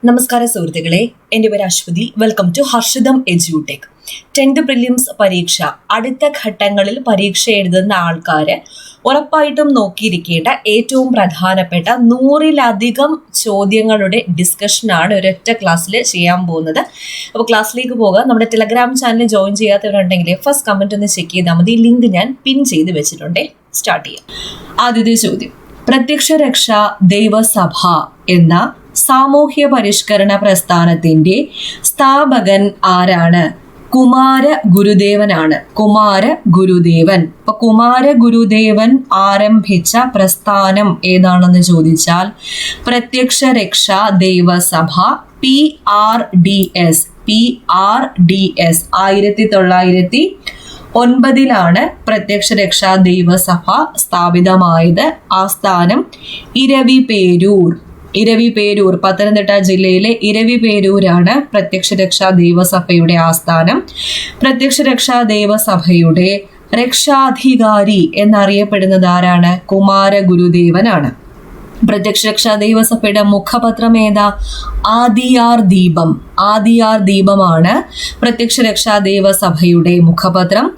നമസ്കാരം സുഹൃത്തുക്കളെ, എൻ്റെ പേര് അശ്വതി. വെൽക്കം ടു ഹർഷിതം എജ്യൂടെക്. 10th പ്രിലിംസ് പരീക്ഷ അടുത്ത ഘട്ടങ്ങളിൽ പരീക്ഷ എഴുതുന്ന ആൾക്കാര് ഉറപ്പായിട്ടും നോക്കിയിരിക്കേണ്ട ഏറ്റവും പ്രധാനപ്പെട്ട 100-ലധികം ചോദ്യങ്ങളുടെ ഡിസ്കഷനാണ് ഒരൊറ്റ ക്ലാസ്സിൽ ചെയ്യാൻ പോകുന്നത്. അപ്പോൾ ക്ലാസ്സിലേക്ക് പോകാം. നമ്മുടെ ടെലഗ്രാം ചാനൽ ജോയിൻ ചെയ്യാത്തവരുണ്ടെങ്കിൽ ഫസ്റ്റ് കമന്റ് ഒന്ന് ചെക്ക് ചെയ്താൽ മതി. ലിങ്ക് ഞാൻ പിൻ ചെയ്ത് വെച്ചിട്ടുണ്ട്. സ്റ്റാർട്ട് ചെയ്യാം. ആദ്യത്തെ ചോദ്യം, പ്രത്യക്ഷ രക്ഷാ ദൈവസഭ എന്ന സാമൂഹ്യ പരിഷ്കരണ പ്രസ്ഥാനത്തിന്റെ സ്ഥാപകൻ ആരാണ്? കുമാര ഗുരുദേവനാണ്. കുമാര ഗുരുദേവൻ. അപ്പൊ കുമാര ഗുരുദേവൻ ആരംഭിച്ച പ്രസ്ഥാനം ഏതാണെന്ന് ചോദിച്ചാൽ പ്രത്യക്ഷ രക്ഷാ ദൈവസഭ PRDS. 1909 പ്രത്യക്ഷ രക്ഷാ ദൈവസഭ സ്ഥാപിതമായത്. ആസ്ഥാനം ഇരവിപേരൂർ, പത്തനംതിട്ട ജില്ലയിലെ ഇരവിപേരൂരാണ് പ്രത്യക്ഷ രക്ഷാ ദൈവസഭയുടെ ആസ്ഥാനം. പ്രത്യക്ഷ രക്ഷാ ദൈവസഭയുടെ രക്ഷാധികാരി എന്നറിയപ്പെടുന്നത് ആരാണ്? കുമാര ഗുരുദേവനാണ്. പ്രത്യക്ഷ രക്ഷാ ദൈവസഭയുടെ മുഖപത്രം ഏതാ? ആദിയാർ ദീപമാണ് പ്രത്യക്ഷ രക്ഷാ ദൈവസഭയുടെ മുഖപത്രം.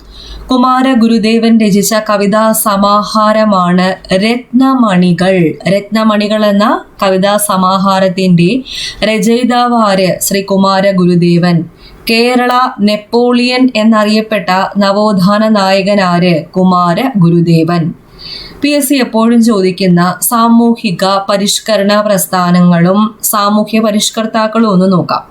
കുമാര ഗുരുദേവൻ രചിച്ച കവിതാ സമാഹാരമാണ് രത്നമണികൾ എന്ന കവിതാ സമാഹാരത്തിന്റെ രചയിതാവാര്? ശ്രീ കുമാര ഗുരുദേവൻ. കേരള നെപ്പോളിയൻ എന്നറിയപ്പെട്ട നവോത്ഥാന നായകനാര്? കുമാര ഗുരുദേവൻ. PSC എപ്പോഴും ചോദിക്കുന്ന സാമൂഹിക പരിഷ്കരണ പ്രസ്ഥാനങ്ങളും സാമൂഹ്യ പരിഷ്കർത്താക്കളും ഒന്ന് നോക്കാം.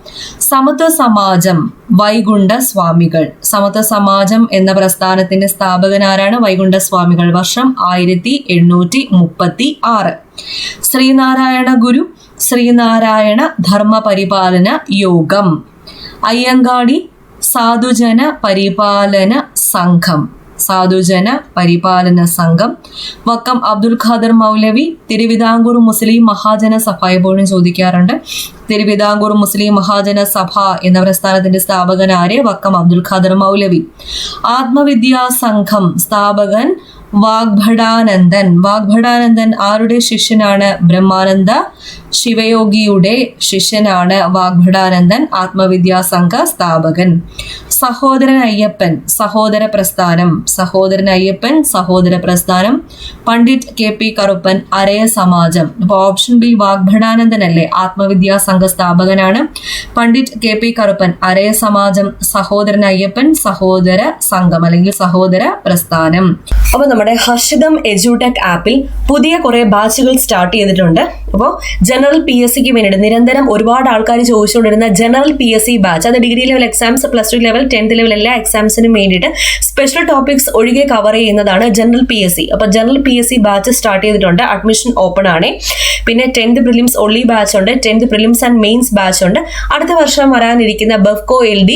സമത്വ സമാജം, വൈകുണ്ഠ സ്വാമികൾ. സമത്വ സമാജം എന്ന പ്രസ്ഥാനത്തിന്റെ സ്ഥാപകനാരാണ്? വൈകുണ്ഠ സ്വാമികൾ. വർഷം 1836. ശ്രീനാരായണ ഗുരു, ശ്രീനാരായണ ധർമ്മ പരിപാലന യോഗം. അയ്യങ്കാളി സാധുജന പരിപാലന സംഘം. വക്കം അബ്ദുൽ ഖാദർ മൗലവി. തിരുവിതാംകൂർ മുസ്ലിം മഹാജന സഭ എപ്പോഴും ചോദിക്കാറുണ്ട്. തിരുവിതാംകൂർ മുസ്ലിം മഹാജന സഭ എന്ന പ്രസ്ഥാനത്തിന്റെ സ്ഥാപകനാര്? വക്കം അബ്ദുൽ ഖാദർ മൗലവി. ആത്മവിദ്യാ സംഘം സ്ഥാപകൻ വാഗ്ഭടാനന്ദൻ ആരുടെ ശിഷ്യനാണ്? ബ്രഹ്മാനന്ദ ശിവയോഗിയുടെ ശിഷ്യനാണ് വാഗ്ഭടാനന്ദൻ. ആത്മവിദ്യാ സംഘ സ്ഥാപകൻ. സഹോദരൻ അയ്യപ്പൻ സഹോദര പ്രസ്ഥാനം. പണ്ഡിറ്റ് KP കറുപ്പൻ അരയ സമാജം. അപ്പൊ ഓപ്ഷൻ ബി വാഗ്ഭടാനന്ദൻ അല്ലേ? ആത്മവിദ്യാ സംഘ സ്ഥാപകനാണ്. പണ്ഡിറ്റ് KP കറുപ്പൻ അരയ സമാജം. സഹോദരൻ അയ്യപ്പൻ സഹോദര സംഘം അല്ലെങ്കിൽ സഹോദര പ്രസ്ഥാനം. അപ്പൊ നമ്മുടെ ഹർഷിതം എജ്യൂടെക് ആപ്പിൽ പുതിയ കുറെ ബാച്ചുകൾ സ്റ്റാർട്ട് ചെയ്തിട്ടുണ്ട്. അപ്പോൾ ജനറൽ PSCക്ക് വേണ്ടിയിട്ട് നിരന്തരം ഒരുപാട് ആൾക്കാർ ചോദിച്ചുകൊണ്ടിരുന്ന ജനറൽ PSC ബാച്ച്, അത് degree level exams, +2 level, 10th level എല്ലാ എക്സാംസിനും വേണ്ടിയിട്ട് സ്പെഷ്യൽ ടോപ്പിക്സ് ഒഴികെ കവർ ചെയ്യുന്നതാണ് ജനറൽ PSC. അപ്പോൾ ജനറൽ PSC ബാച്ച് സ്റ്റാർട്ട് ചെയ്തിട്ടുണ്ട്. അഡ്മിഷൻ ഓപ്പൺ ആണ്. പിന്നെ 10th പ്രിലിംസ് ഒൺലി ബാച്ച് ഉണ്ട്. 10th prelims and mains batch ഉണ്ട്. അടുത്ത വർഷം വരാനിരിക്കുന്ന Bevco LD,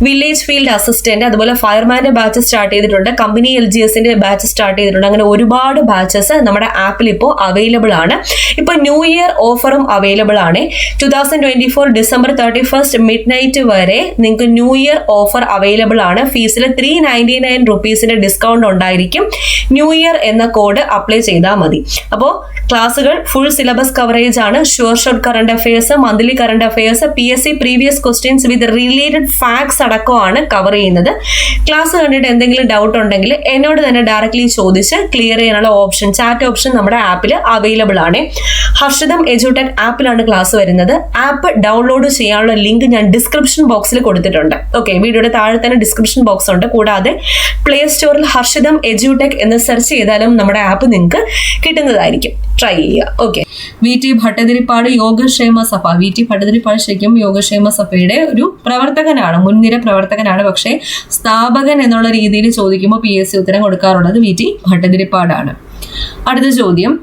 village field assistant, അതുപോലെ ഫയർമാന്റെ ബാച്ച് സ്റ്റാർട്ട് ചെയ്തിട്ടുണ്ട്. കമ്പനി LGSന്റെ ബാച്ച് സ്റ്റാർട്ട് ചെയ്തിട്ടുണ്ട്. അങ്ങനെ ഒരുപാട് ബാച്ചസ് നമ്മുടെ ആപ്പിൽ ഇപ്പോൾ അവൈലബിൾ ആണ്. ഇപ്പോൾ ന്യൂ ഇയർ ഓഫറും അവൈലബിൾ ആണ്. 2024 December 31 മിഡ്നൈറ്റ് വരെ നിങ്ങൾക്ക് ന്യൂ ഇയർ ഓഫർ അവൈലബിൾ ആണ്. ഫീസിൽ 399 rupeesന്റെ ഡിസ്കൗണ്ട് ഉണ്ടായിരിക്കും. ന്യൂ ഇയർ എന്ന കോഡ് അപ്ലൈ ചെയ്താൽ മതി. അപ്പോൾ ക്ലാസ്സുകൾ ഫുൾ സിലബസ് കവറേജ് ആണ്. Short current affairs, monthly current affairs, PSC previous questions with related facts അടക്കമാണ് കവർ ചെയ്യുന്നത്. ക്ലാസ് കണ്ടിട്ട് എന്തെങ്കിലും ഡൗട്ട് ഉണ്ടെങ്കിൽ എന്നോട് തന്നെ ഡയറക്ട്ലി ചോദിച്ച് ക്ലിയർ ചെയ്യാനുള്ള ഓപ്ഷൻ, ചാറ്റ് ഓപ്ഷൻ നമ്മുടെ ആപ്പിൽ അവൈലബിൾ ആണ്. ഹർഷിതം എജ്യൂടെക് ആപ്പിലാണ് ക്ലാസ് വരുന്നത്. ആപ്പ് ഡൗൺലോഡ് ചെയ്യാനുള്ള ലിങ്ക് ഞാൻ ഡിസ്ക്രിപ്ഷൻ ബോക്സിൽ കൊടുത്തിട്ടുണ്ട്. ഓക്കെ, വീഡിയോയുടെ താഴെ തന്നെ ഡിസ്ക്രിപ്ഷൻ ബോക്സ് ഉണ്ട്. കൂടാതെ പ്ലേ സ്റ്റോറിൽ ഹർഷിതം എജ്യൂടെക് എന്ന് സെർച്ച് ചെയ്താലും നമ്മുടെ ആപ്പ് നിങ്ങൾക്ക് കിട്ടുന്നതായിരിക്കും. ട്രൈ ചെയ്യുക. ഓക്കെ, VT ഭട്ടതിരിപ്പാട് യോഗക്ഷേമ സഭ. VT ഭട്ടതിരിപ്പാട് ശരിക്കും യോഗക്ഷേമ സഭയുടെ ഒരു പ്രവർത്തകനാണ്, മുൻനിര പ്രവർത്തകനാണ്. പക്ഷേ സ്ഥാപകൻ എന്നുള്ള രീതിയിൽ ചോദിക്കുമ്പോൾ PSC ഉത്തരം കൊടുക്കാറുള്ളത് VT ഭട്ടതിരിപ്പാടാണ്. അടുത്ത ചോദ്യം,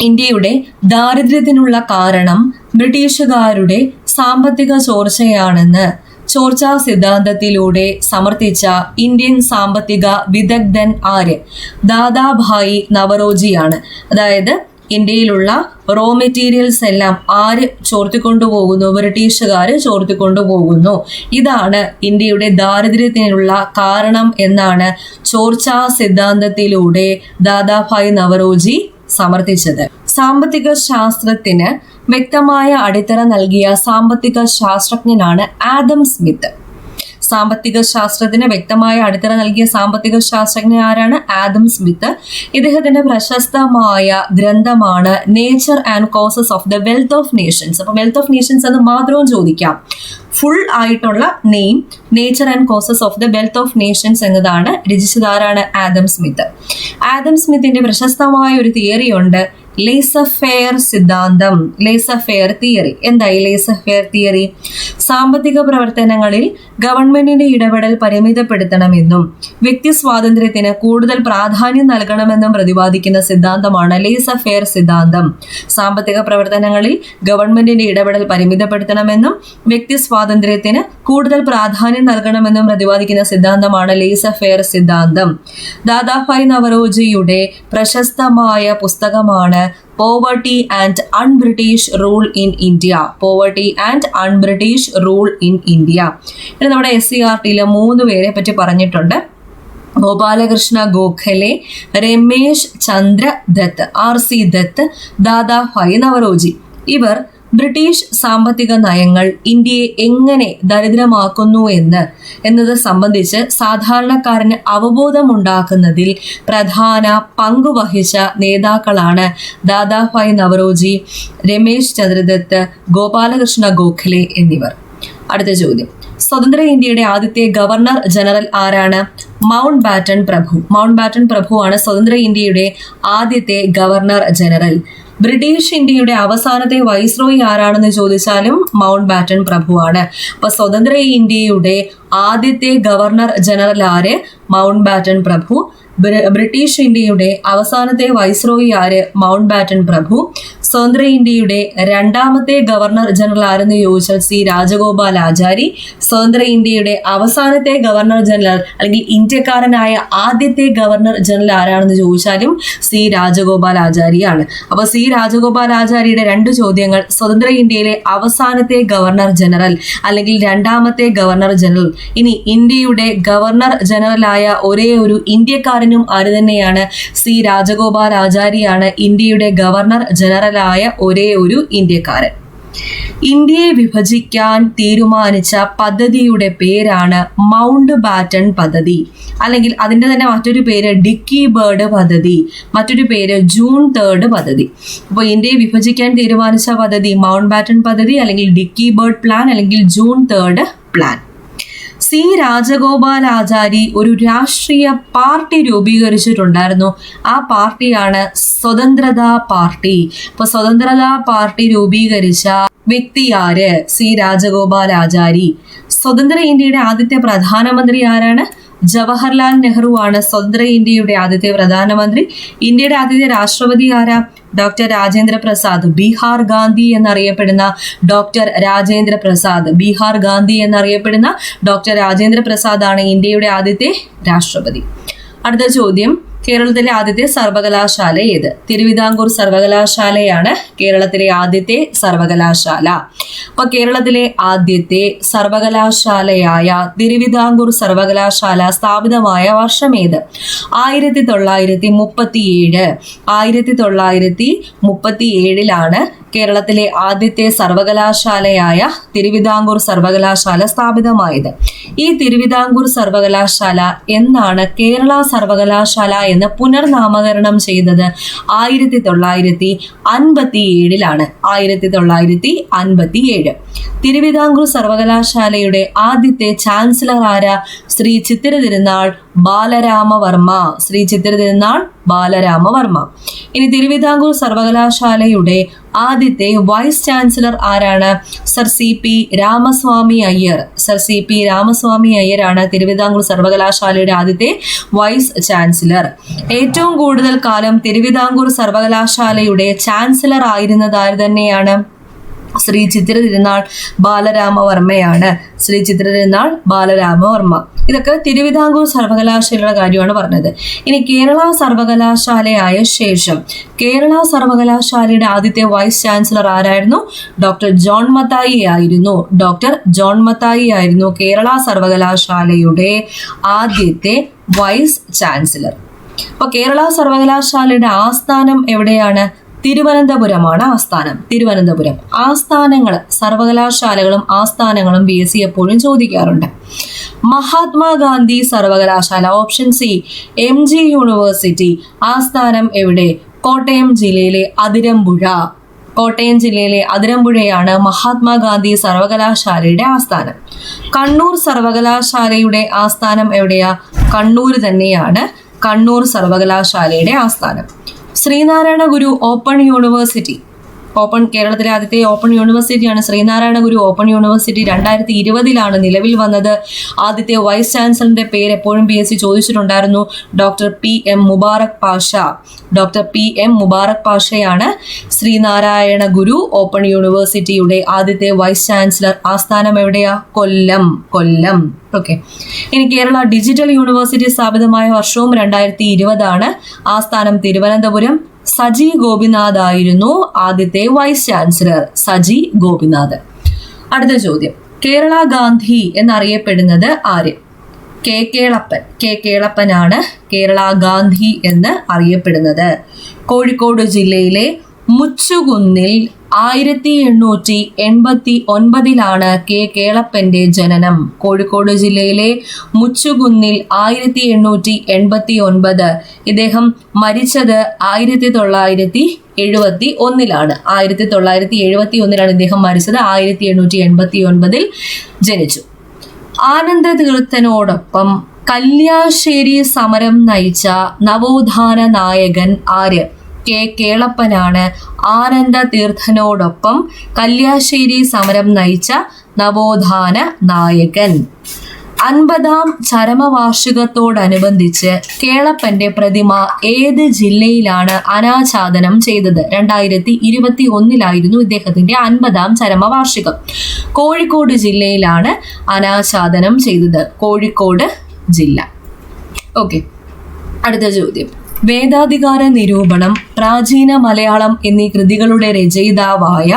ഇന്ത്യയുടെ ദാരിദ്ര്യത്തിനുള്ള കാരണം ബ്രിട്ടീഷുകാരുടെ സാമ്പത്തിക ചോർച്ചയാണെന്ന് ചോർച്ചാ സിദ്ധാന്തത്തിലൂടെ സമർത്ഥിച്ച ഇന്ത്യൻ സാമ്പത്തിക വിദഗ്ധൻ ആര്? ദാദാഭായി നവറോജിയാണ്. അതായത് ഇന്ത്യയിലുള്ള റോ മെറ്റീരിയൽസ് എല്ലാം ആര് ചോർത്തിക്കൊണ്ടുപോകുന്നു? ബ്രിട്ടീഷുകാർ ചോർത്തിക്കൊണ്ടുപോകുന്നു. ഇതാണ് ഇന്ത്യയുടെ ദാരിദ്ര്യത്തിനുള്ള കാരണം എന്നാണ് ചോർച്ചാ സിദ്ധാന്തത്തിലൂടെ ദാദാഭായി നവറോജി സമർത്ഥിച്ചത്. സാമ്പത്തിക ശാസ്ത്രത്തിന് വ്യക്തമായ അടിത്തറ നൽകിയ സാമ്പത്തിക ശാസ്ത്രജ്ഞനാണ് ആദം സ്മിത്ത്. സാമ്പത്തിക ശാസ്ത്രത്തിന് വ്യക്തമായ അടിത്തറ നൽകിയ സാമ്പത്തിക ശാസ്ത്രജ്ഞൻ ആരാണ്? Adam Smith. ഇദ്ദേഹത്തിന്റെ പ്രശസ്തമായ ഗ്രന്ഥമാണ് Nature and Causes of the Wealth of Nations. അപ്പൊ വെൽത്ത് ഓഫ് നേഷൻസ് എന്ന് മാത്രവും ചോദിക്കാം. ഫുൾ ആയിട്ടുള്ള name Nature and Causes of the Wealth of Nations എന്നതാണ്. രചിച്ചതാരാണ്? Adam Smith. ആദം സ്മിത്തിന്റെ പ്രശസ്തമായ ഒരു തിയറി ഉണ്ട്, ലേസഫെയർ സിദ്ധാന്തം, ലേസഫെയർ തിയറി. എന്തായി ലേസഫെയർ തിയറി? സാമ്പത്തിക പ്രവർത്തനങ്ങളിൽ ഗവൺമെന്റിന്റെ ഇടപെടൽ പരിമിതപ്പെടുത്തണമെന്നും വ്യക്തി സ്വാതന്ത്ര്യത്തിന് കൂടുതൽ പ്രാധാന്യം നൽകണമെന്നും പ്രതിപാദിക്കുന്ന സിദ്ധാന്തമാണ് ലേസഫെയർ സിദ്ധാന്തം. സാമ്പത്തിക പ്രവർത്തനങ്ങളിൽ ഗവൺമെന്റിന്റെ ഇടപെടൽ പരിമിതപ്പെടുത്തണമെന്നും വ്യക്തി സ്വാതന്ത്ര്യത്തിന് കൂടുതൽ പ്രാധാന്യം നൽകണമെന്നും പ്രതിപാദിക്കുന്ന സിദ്ധാന്തമാണ് ലേസഫെയർ സിദ്ധാന്തം. ദാദാഭായ് നവറോജിയുടെ പ്രശസ്തമായ പുസ്തകമാണ് poverty and un-British rule in India. Poverty and un-British rule in India. ഇത് നമ്മുടെ SCERTയിലെ 3 പേരെ പറ്റി പറഞ്ഞിട്ടുണ്ട്. ഗോപാലകൃഷ്ണ ഗോഖലെ, രമേശ് ചന്ദ്ര ദത്ത്, RC ദത്ത്, ദാദാഭായ് നവറോജി. ഇവർ ബ്രിട്ടീഷ് സാമ്പത്തിക നയങ്ങൾ ഇന്ത്യയെ എങ്ങനെ ദരിദ്രമാക്കുന്നു എന്നത് സംബന്ധിച്ച് സാധാരണക്കാരന് അവബോധമുണ്ടാക്കുന്നതിൽ പ്രധാന പങ്കുവഹിച്ച നേതാക്കളാണ് ദാദാഭായ് നവറോജി, രമേശ് ചന്ദ്രദത്ത്, ഗോപാലകൃഷ്ണ ഗോഖലെ എന്നിവർ. അടുത്ത ചോദ്യം, സ്വതന്ത്ര ഇന്ത്യയുടെ ആദ്യത്തെ ഗവർണർ ജനറൽ ആരാണ്? മൗണ്ട് ബാറ്റൺ പ്രഭു. മൗണ്ട് ബാറ്റൺ പ്രഭുവാണ് സ്വതന്ത്ര ഇന്ത്യയുടെ ആദ്യത്തെ ഗവർണർ ജനറൽ. ബ്രിട്ടീഷ് ഇന്ത്യയുടെ അവസാനത്തെ വൈസ്രോയി ആരാണെന്ന് ചോദിച്ചാലും മൗണ്ട് ബാറ്റൺ പ്രഭുവാണ്. അപ്പൊ സ്വതന്ത്ര ഇന്ത്യയുടെ ആദ്യത്തെ ഗവർണർ ജനറൽ ആര്? മൗണ്ട് ബാറ്റൺ പ്രഭു. ബ്രിട്ടീഷ് ഇന്ത്യയുടെ അവസാനത്തെ വൈസ്രോയി ആര്? മൗണ്ട് ബാറ്റൺ പ്രഭു. സ്വതന്ത്ര ഇന്ത്യയുടെ രണ്ടാമത്തെ ഗവർണർ ജനറൽ ആരെന്ന് ചോദിച്ചാൽ C. രാജഗോപാലാചാരി. സ്വതന്ത്ര ഇന്ത്യയുടെ അവസാനത്തെ ഗവർണർ ജനറൽ അല്ലെങ്കിൽ ഇന്ത്യക്കാരനായ ആദ്യത്തെ ഗവർണർ ജനറൽ ആരാണെന്ന് ചോദിച്ചാലും C. രാജഗോപാലാചാരിയാണ്. അപ്പൊ C. രാജഗോപാലാചാരിയുടെ 2 ചോദ്യങ്ങൾ, സ്വതന്ത്ര ഇന്ത്യയിലെ അവസാനത്തെ ഗവർണർ ജനറൽ അല്ലെങ്കിൽ രണ്ടാമത്തെ ഗവർണർ ജനറൽ. ഇനി ഇന്ത്യയുടെ ഗവർണർ ജനറലായ ഒരേ ഒരു ഇന്ത്യക്കാരനും ആര് തന്നെയാണ്? C. രാജഗോപാലാചാരിയാണ് ഇന്ത്യയുടെ ഗവർണർ ജനറലായ ഒരേ ഒരു ഇന്ത്യക്കാരൻ. ഇന്ത്യയെ വിഭജിക്കാൻ തീരുമാനിച്ച പദ്ധതിയുടെ പേരാണ് മൗണ്ട് ബാറ്റൺ പദ്ധതി, അല്ലെങ്കിൽ അതിന്റെ തന്നെ മറ്റൊരു പേര് ഡിക്കി ബേർഡ് പദ്ധതി, മറ്റൊരു പേര് ജൂൺ 3 പദ്ധതി. അപ്പോൾ ഇന്ത്യയെ വിഭജിക്കാൻ തീരുമാനിച്ച പദ്ധതി മൗണ്ട് ബാറ്റൺ പദ്ധതി, അല്ലെങ്കിൽ ഡിക്കി ബേർഡ് പ്ലാൻ, അല്ലെങ്കിൽ ജൂൺ 3 പ്ലാൻ. C. രാജഗോപാലാചാരി ഒരു രാഷ്ട്രീയ പാർട്ടി രൂപീകരിച്ചിട്ടുണ്ടായിരുന്നു. ആ പാർട്ടിയാണ് സ്വതന്ത്രതാ പാർട്ടി. അപ്പൊ സ്വതന്ത്രതാ പാർട്ടി രൂപീകരിച്ച വ്യക്തി ആര്? C. രാജഗോപാലാചാരി. സ്വതന്ത്ര ഇന്ത്യയുടെ ആദ്യത്തെ പ്രധാനമന്ത്രി ആരാണ്? ജവഹർലാൽ നെഹ്റു ആണ് സ്വതന്ത്ര ഇന്ത്യയുടെ ആദ്യത്തെ പ്രധാനമന്ത്രി. ഇന്ത്യയുടെ ആദ്യത്തെ രാഷ്ട്രപതി ആരാ? ഡോക്ടർ രാജേന്ദ്ര പ്രസാദ്. ബീഹാർ ഗാന്ധി എന്നറിയപ്പെടുന്ന ഡോക്ടർ രാജേന്ദ്ര പ്രസാദ്. ബീഹാർ ഗാന്ധി എന്നറിയപ്പെടുന്ന ഡോക്ടർ രാജേന്ദ്ര പ്രസാദ് ആണ് ഇന്ത്യയുടെ ആദ്യത്തെ രാഷ്ട്രപതി. അടുത്ത ചോദ്യം, കേരളത്തിലെ ആദ്യത്തെ സർവകലാശാല ഏത്? തിരുവിതാംകൂർ സർവകലാശാലയാണ് കേരളത്തിലെ ആദ്യത്തെ സർവകലാശാല. അപ്പൊ കേരളത്തിലെ ആദ്യത്തെ സർവകലാശാലയായ തിരുവിതാംകൂർ സർവകലാശാല സ്ഥാപിതമായ വർഷം ഏത്? 1937. 1937 കേരളത്തിലെ ആദ്യത്തെ സർവകലാശാലയായ തിരുവിതാംകൂർ സർവകലാശാല സ്ഥാപിതമായത്. ഈ തിരുവിതാംകൂർ സർവകലാശാല എന്നാണ് കേരള സർവകലാശാല എന്ന് പുനർനാമകരണം ചെയ്തത്? 1957. 1957 തിരുവിതാംകൂർ സർവകലാശാലയുടെ ആദ്യത്തെ ചാൻസലർ ആരാ? ശ്രീ ചിത്തിര തിരുനാൾ ബാലരാമവർമ്മ. ശ്രീ ചിത്തിര തിരുനാൾ ബാലരാമവർമ്മ. ഇനി തിരുവിതാംകൂർ സർവകലാശാലയുടെ ആദ്യത്തെ വൈസ് ചാൻസലർ ആരാണ്? Sir CP Ramaswamy Iyer. Sir CP Ramaswamy അയ്യരാണ് തിരുവിതാംകൂർ സർവകലാശാലയുടെ ആദ്യത്തെ വൈസ് ചാൻസലർ. ഏറ്റവും കൂടുതൽ കാലം തിരുവിതാംകൂർ സർവകലാശാലയുടെ ചാൻസലർ ആയിരുന്നത് ആര് തന്നെയാണ്? ശ്രീ ചിത്തിര തിരുനാൾ ബാലരാമവർമ്മയാണ്. ശ്രീ ചിത്തിര തിരുനാൾ ബാലരാമവർമ്മ. ഇതൊക്കെ തിരുവിതാംകൂർ സർവകലാശാലയുടെ കാര്യമാണ് പറഞ്ഞത്. ഇനി കേരള സർവകലാശാലയായ ശേഷം കേരള സർവകലാശാലയുടെ ആദ്യത്തെ വൈസ് ചാൻസലർ ആരായിരുന്നു? ഡോക്ടർ ജോൺ മത്തായി ആയിരുന്നു. ഡോക്ടർ ജോൺ മത്തായി ആയിരുന്നു കേരള സർവകലാശാലയുടെ ആദ്യത്തെ വൈസ് ചാൻസലർ. അപ്പൊ കേരള സർവകലാശാലയുടെ ആസ്ഥാനം എവിടെയാണ്? തിരുവനന്തപുരമാണ് ആസ്ഥാനം. തിരുവനന്തപുരം. ആസ്ഥാനങ്ങൾ, സർവകലാശാലകളും ആസ്ഥാനങ്ങളും BSc എപ്പോഴും ചോദിക്കാറുണ്ട്. മഹാത്മാഗാന്ധി സർവകലാശാല, ഓപ്ഷൻ സി. MG യൂണിവേഴ്സിറ്റി, ആസ്ഥാനം എവിടെ? കോട്ടയം ജില്ലയിലെ അതിരമ്പുഴ. കോട്ടയം ജില്ലയിലെ അതിരമ്പുഴയാണ് മഹാത്മാഗാന്ധി സർവകലാശാലയുടെ ആസ്ഥാനം. കണ്ണൂർ സർവകലാശാലയുടെ ആസ്ഥാനം എവിടെയാ? കണ്ണൂർ തന്നെയാണ് കണ്ണൂർ സർവകലാശാലയുടെ ആസ്ഥാനം. ശ്രീനാരായണ ഗുരു ഓപ്പൺ യൂണിവേഴ്സിറ്റി, കേരളത്തിലെ ആദ്യത്തെ open യൂണിവേഴ്സിറ്റിയാണ് Sreenarayana Guru open university. 2020 നിലവിൽ വന്നത്. ആദ്യത്തെ വൈസ് ചാൻസലറിന്റെ പേര് എപ്പോഴും BSc ചോദിച്ചിട്ടുണ്ടായിരുന്നു. Doctor PM Mubarak Pasha. Doctor PM Mubarak പാഷയാണ് ശ്രീനാരായണ ഗുരു ഓപ്പൺ യൂണിവേഴ്സിറ്റിയുടെ ആദ്യത്തെ വൈസ് ചാൻസലർ. ആസ്ഥാനം എവിടെയാ? കൊല്ലം. ഓക്കെ. ഇനി കേരള ഡിജിറ്റൽ യൂണിവേഴ്സിറ്റി സ്ഥാപിതമായ വർഷവും 2020. ആസ്ഥാനം തിരുവനന്തപുരം. സജി ഗോപിനാഥ് ആയിരുന്നു ആദ്യത്തെ വൈസ് ചാൻസലർ. സജി ഗോപിനാഥ്. അടുത്ത ചോദ്യം, കേരള ഗാന്ധി എന്നറിയപ്പെടുന്നത് ആര്? കേളപ്പനാണ് കേരള ഗാന്ധി എന്ന് അറിയപ്പെടുന്നത്. കോഴിക്കോട് ജില്ലയിലെ മുച്ചുകുന്നിൽ 1889 കേളപ്പന്റെ ജനനം. കോഴിക്കോട് ജില്ലയിലെ മുച്ചുകുന്നിൽ 1889. ഇദ്ദേഹം മരിച്ചത് 1971. 1971 ഇദ്ദേഹം മരിച്ചത്. 1889 ജനിച്ചു. ആനന്ദ തീർത്ഥനോടൊപ്പം കല്യാശ്ശേരി സമരം നയിച്ച നവോത്ഥാന നായകൻ ആര്? കേളപ്പനാണ് ആനന്ദ തീർത്ഥനോടൊപ്പം കല്യാശ്ശേരി സമരം നയിച്ച നവോത്ഥാന നായകൻ. 50ാം ചരമവാർഷികത്തോടനുബന്ധിച്ച് കേളപ്പന്റെ പ്രതിമ ഏത് ജില്ലയിലാണ് അനാച്ഛാദനം ചെയ്തത്? 2021 ഇദ്ദേഹത്തിന്റെ 50ാം ചരമവാർഷികം. കോഴിക്കോട് ജില്ലയിലാണ് അനാച്ഛാദനം ചെയ്തത്. കോഴിക്കോട് ജില്ല. ഓക്കെ. അടുത്ത ചോദ്യം, വേദാധികാര നിരൂപണം, പ്രാചീന മലയാളം എന്നീ കൃതികളുടെ രചയിതാവായ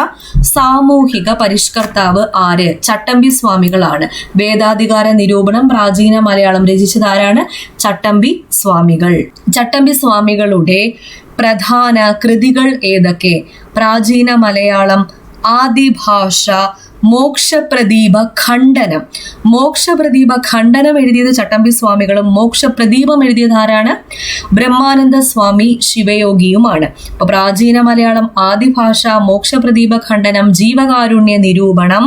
സാമൂഹിക പരിഷ്കർത്താവ് ആര്? ചട്ടമ്പി സ്വാമികളാണ്. വേദാധികാര നിരൂപണം, പ്രാചീന മലയാളം രചിച്ചത് ആരാണ്? ചട്ടമ്പി സ്വാമികൾ. ചട്ടമ്പി സ്വാമികളുടെ പ്രധാന കൃതികൾ ഏതൊക്കെ? പ്രാചീന മലയാളം, ആദിഭാഷ, മോക്ഷപ്രദീപ ഖണ്ഡനം. മോക്ഷപ്രദീപ ഖണ്ഡനം എഴുതിയത് ചട്ടമ്പി സ്വാമികളും മോക്ഷപ്രദീപം എഴുതിയത് ആരാണ്? ബ്രഹ്മാനന്ദ സ്വാമി ശിവയോഗിയുമാണ്. അപ്പൊ പ്രാചീന മലയാളം, ആദിഭാഷ, മോക്ഷപ്രദീപ ഖണ്ഡനം, ജീവകാരുണ്യ നിരൂപണം,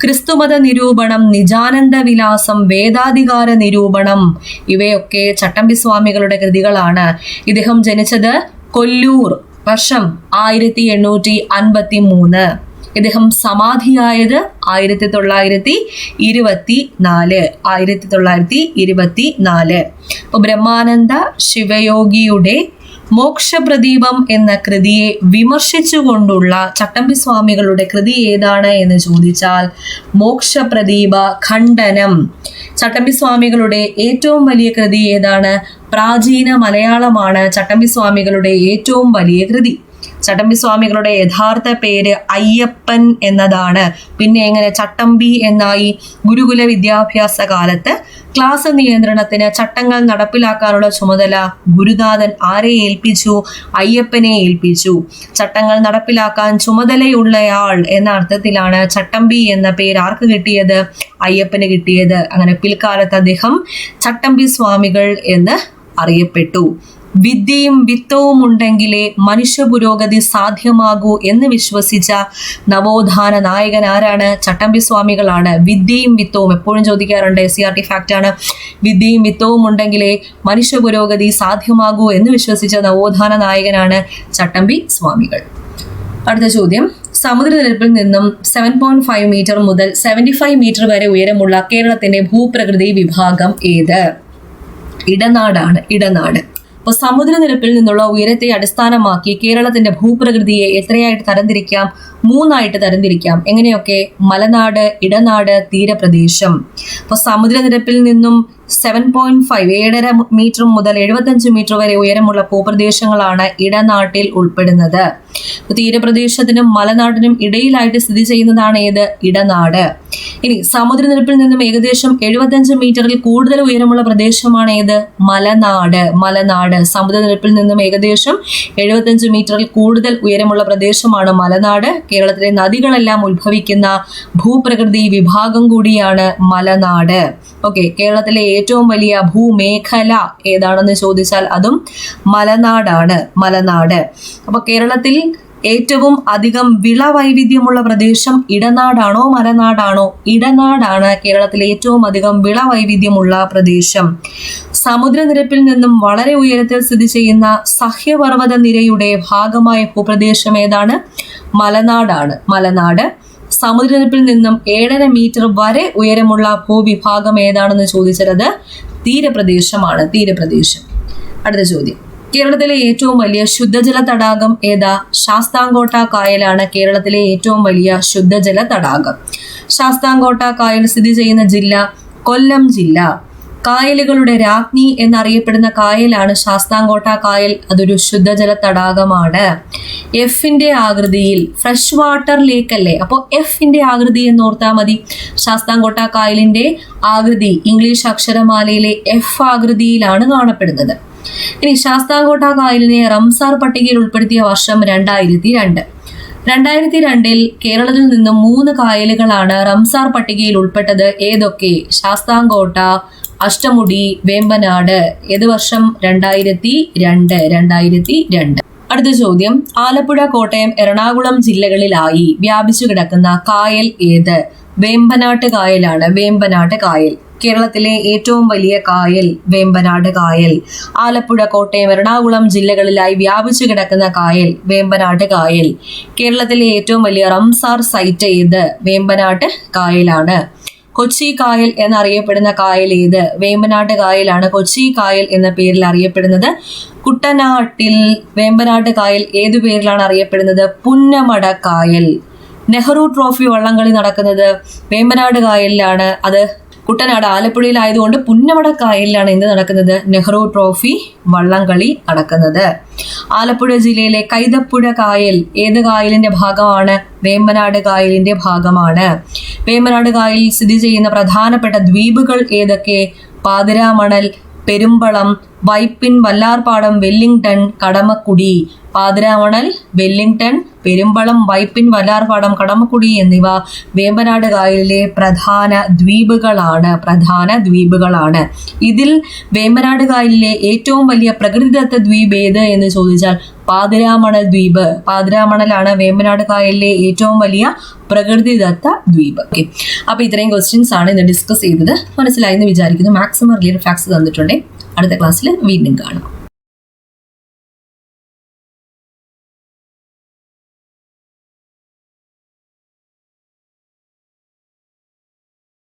ക്രിസ്തുമത നിരൂപണം, നിജാനന്ദ വിലാസം, വേദാധികാര നിരൂപണം, ഇവയൊക്കെ ചട്ടമ്പി സ്വാമികളുടെ കൃതികളാണ്. ഇദ്ദേഹം ജനിച്ചത് കൊല്ലൂർ. വർഷം 1853. ഇദ്ദേഹം സമാധിയായത് 1924. അപ്പൊ ബ്രഹ്മാനന്ദ ശിവയോഗിയുടെ മോക്ഷപ്രദീപം എന്ന കൃതിയെ വിമർശിച്ചുകൊണ്ടുള്ള ചട്ടമ്പി സ്വാമികളുടെ കൃതി ഏതാണ് എന്ന് ചോദിച്ചാൽ മോക്ഷപ്രദീപ ഖണ്ഡനം. ചട്ടമ്പി സ്വാമികളുടെ ഏറ്റവും വലിയ കൃതി ഏതാണ്? പ്രാചീന മലയാളമാണ് ചട്ടമ്പി സ്വാമികളുടെ ഏറ്റവും വലിയ കൃതി. ചട്ടമ്പി സ്വാമികളുടെ യഥാർത്ഥ പേര് അയ്യപ്പൻ എന്നതാണ്. പിന്നെ എങ്ങനെ ചട്ടമ്പി എന്നായി? ഗുരുകുല വിദ്യാഭ്യാസ കാലത്ത് ക്ലാസ് നിയന്ത്രണത്തിന് ചട്ടങ്ങൾ നടപ്പിലാക്കാനുള്ള ചുമതല ഗുരുനാഥൻ ആരെ ഏൽപ്പിച്ചു? അയ്യപ്പനെ ഏൽപ്പിച്ചു. ചട്ടങ്ങൾ നടപ്പിലാക്കാൻ ചുമതലയുള്ളയാൾ എന്ന അർത്ഥത്തിലാണ് ചട്ടമ്പി എന്ന പേര് ആർക്ക് കിട്ടിയത്? അയ്യപ്പന് കിട്ടിയത്. അങ്ങനെ പിൽക്കാലത്ത് അദ്ദേഹം ചട്ടമ്പി സ്വാമികൾ എന്ന് അറിയപ്പെട്ടു. വിദ്യയും വിത്തവും ഉണ്ടെങ്കിലേ മനുഷ്യ പുരോഗതി സാധ്യമാകൂ എന്ന് വിശ്വസിച്ച നവോത്ഥാന നായകൻ ആരാണ്? ചട്ടമ്പി സ്വാമികളാണ്. വിദ്യയും വിത്തവും എപ്പോഴും ചോദിക്കാറുണ്ട്, SCRT ഫാക്റ്റ് ആണ്. വിദ്യയും വിത്തവും ഉണ്ടെങ്കിലേ മനുഷ്യ പുരോഗതി സാധ്യമാകൂ എന്ന് വിശ്വസിച്ച നവോത്ഥാന നായകനാണ് ചട്ടമ്പി സ്വാമികൾ. അടുത്ത ചോദ്യം, സമുദ്രനിരപ്പിൽ നിന്നും 7.5 മീറ്റർ മുതൽ 75 മീറ്റർ വരെ ഉയരമുള്ള കേരളത്തിന്റെ ഭൂപ്രകൃതി വിഭാഗം ഏത്? ഇടനാടാണ്. ഇടനാട്. അപ്പോൾ സമുദ്രനിരപ്പിൽ നിന്നുള്ള ഉയരത്തെ അടിസ്ഥാനമാക്കി കേരളത്തിന്റെ ഭൂപ്രകൃതിയെ എത്രയായിട്ട് തരംതിരിക്കാം? 3 തരംതിരിക്കാം. എങ്ങനെയൊക്കെ? മലനാട്, ഇടനാട്, തീരപ്രദേശം. അപ്പോൾ സമുദ്രനിരപ്പിൽ നിന്നും 7.5 7.5 മീറ്റർ മുതൽ 75 മീറ്റർ വരെ ഉയരമുള്ള ഭൂപ്രദേശങ്ങളാണ് ഇടനാട്ടിൽ ഉൾപ്പെടുന്നത്. തീരപ്രദേശത്തിനും മലനാടിനും ഇടയിലായിട്ട് സ്ഥിതി ചെയ്യുന്നതാണ് ഏത്? ഇടനാട്. ഇനി സമുദ്രനിരപ്പിൽ നിന്നും ഏകദേശം 75 മീറ്ററിൽ കൂടുതൽ ഉയരമുള്ള പ്രദേശമാണ് ഏത്? മലനാട്. മലനാട് സമുദ്രനിരപ്പിൽ നിന്നും ഏകദേശം 75 മീറ്ററിൽ കൂടുതൽ ഉയരമുള്ള പ്രദേശമാണ് മലനാട്. കേരളത്തിലെ നദികളെല്ലാം ഉത്ഭവിക്കുന്ന ഭൂപ്രകൃതി വിഭാഗം കൂടിയാണ് മലനാട്. ഓക്കെ, കേരളത്തിലെ ഏറ്റവും വലിയ ഭൂമേഖല ഏതാണെന്ന് ചോദിച്ചാൽ അതും മലനാടാണ്. മലനാട്. അപ്പൊ കേരളത്തിൽ ഏറ്റവും അധികം വിള വൈവിധ്യമുള്ള പ്രദേശം ഇടനാടാണോ മലനാടാണോ? ഇടനാടാണ് കേരളത്തിലെ ഏറ്റവും അധികം വിള വൈവിധ്യമുള്ള പ്രദേശം. സമുദ്രനിരപ്പിൽ നിന്നും വളരെ ഉയരത്തിൽ സ്ഥിതി ചെയ്യുന്ന സഹ്യപർവ്വത നിരയുടെ ഭാഗമായ ഭൂപ്രദേശം ഏതാണ്? മലനാടാണ്. മലനാട്. സമുദ്രനിരപ്പിൽ നിന്നും 7.5 മീറ്റർ വരെ ഉയരമുള്ള ഭൂവിഭാഗം ഏതാണെന്ന് ചോദിച്ചാൽ അത് തീരപ്രദേശമാണ്. തീരപ്രദേശം. അടുത്ത ചോദ്യം, കേരളത്തിലെ ഏറ്റവും വലിയ ശുദ്ധജല തടാകം ഏതാ? ശാസ്താംകോട്ട കായലാണ് കേരളത്തിലെ ഏറ്റവും വലിയ ശുദ്ധജല തടാകം. ശാസ്താംകോട്ട കായൽ സ്ഥിതി ചെയ്യുന്ന ജില്ല കൊല്ലം ജില്ല. കായലുകളുടെ രാജ്ഞി എന്നറിയപ്പെടുന്ന കായലാണ് ശാസ്താംകോട്ട കായൽ. അതൊരു ശുദ്ധജല തടാകമാണ്. എഫിന്റെ ആകൃതിയിൽ, ഫ്രഷ് വാട്ടർ ലേക്ക് അല്ലേ, അപ്പോൾ എഫിന്റെ ആകൃതി എന്ന് ഓർത്താൽ മതി. ശാസ്താംകോട്ട കായലിന്റെ ആകൃതി ഇംഗ്ലീഷ് അക്ഷരമാലയിലെ എഫ് ആകൃതിയിലാണ് കാണപ്പെടുന്നത്. ഇനി ശാസ്താംകോട്ട കായലിനെ റംസാർ പട്ടികയിൽ ഉൾപ്പെടുത്തിയ വർഷം 2002. 2002 കേരളത്തിൽ നിന്നും 3 കായലുകളാണ് റംസാർ പട്ടികയിൽ ഉൾപ്പെട്ടത്. ഏതൊക്കെ? ശാസ്താംകോട്ട, അഷ്ടമുടി, വേമ്പനാട്. ഏത് വർഷം? 2002. അടുത്ത ചോദ്യം, ആലപ്പുഴ, കോട്ടയം, എറണാകുളം ജില്ലകളിലായി വ്യാപിച്ചു കിടക്കുന്ന കായൽ ഏത്? വേമ്പനാട്ട് കായലാണ്. വേമ്പനാട്ട് കായൽ. കേരളത്തിലെ ഏറ്റവും വലിയ കായൽ വേമ്പനാട് കായൽ. ആലപ്പുഴ, കോട്ടയം, എറണാകുളം ജില്ലകളിലായി വ്യാപിച്ചു കിടക്കുന്ന കായൽ വേമ്പനാട്ട് കായൽ. കേരളത്തിലെ ഏറ്റവും വലിയ റംസാർ സൈറ്റ് ഏത്? വേമ്പനാട്ട് കായലാണ്. കൊച്ചി കായൽ എന്നറിയപ്പെടുന്ന കായൽ ഏത്? വേമ്പനാട്ട് കായലാണ് കൊച്ചി കായൽ എന്ന പേരിൽ അറിയപ്പെടുന്നത്. കുട്ടനാട്ടിൽ വേമ്പനാട്ട് കായൽ ഏതു പേരിലാണ് അറിയപ്പെടുന്നത്? പുന്നമട കായൽ. നെഹ്റു ട്രോഫി വള്ളംകളി നടക്കുന്നത് വേമ്പനാട് കായലിലാണ്. അത് കുട്ടനാട് ആലപ്പുഴയിലായതുകൊണ്ട് പുന്നമട കായലിലാണ് എന്ത് നടക്കുന്നത്? നെഹ്റു ട്രോഫി വള്ളംകളി നടക്കുന്നത്. ആലപ്പുഴ ജില്ലയിലെ കൈതപ്പുഴ കായൽ ഏത് കായലിന്റെ ഭാഗമാണ്? വേമ്പനാട് കായലിന്റെ ഭാഗമാണ്. വേമ്പനാട് കായലിൽ സ്ഥിതി ചെയ്യുന്ന പ്രധാനപ്പെട്ട ദ്വീപുകൾ ഏതൊക്കെ? പാതിരാമണൽ, പെരുമ്പളം, വൈപ്പിൻ, വല്ലാർപാടം, വെല്ലിംഗ്ടൺ, കടമക്കുടി. പാതിരാമണൽ, വെല്ലിംഗ്ടൺ, പെരുമ്പളം, വൈപ്പിൻ, വല്ലാർപാടം, കടമക്കുടി എന്നിവ വേമ്പനാട് കായലിലെ പ്രധാന ദ്വീപുകളാണ്. ഇതിൽ വേമ്പനാട് കായലിലെ ഏറ്റവും വലിയ പ്രകൃതിദത്ത ദ്വീപ് ഏത് എന്ന് ചോദിച്ചാൽ പാതിരാമണൽ ദ്വീപ്. പാതിരാമണലാണ് വേമ്പനാട് കായലിലെ ഏറ്റവും വലിയ പ്രകൃതിദത്ത ദ്വീപ്. ഓക്കെ, അപ്പൊ ഇത്രയും ക്വസ്റ്റ്യൻസ് ആണ് ഇന്ന് ഡിസ്കസ് ചെയ്തത്. മനസ്സിലായി എന്ന് വിചാരിക്കുന്നു. മാക്സിമം റിലേറ്റഡ് ഫാക്ട്സ് തന്നിട്ടുണ്ട്. അടുത്ത ക്ലാസ്സിൽ വീണ്ടും കാണാം.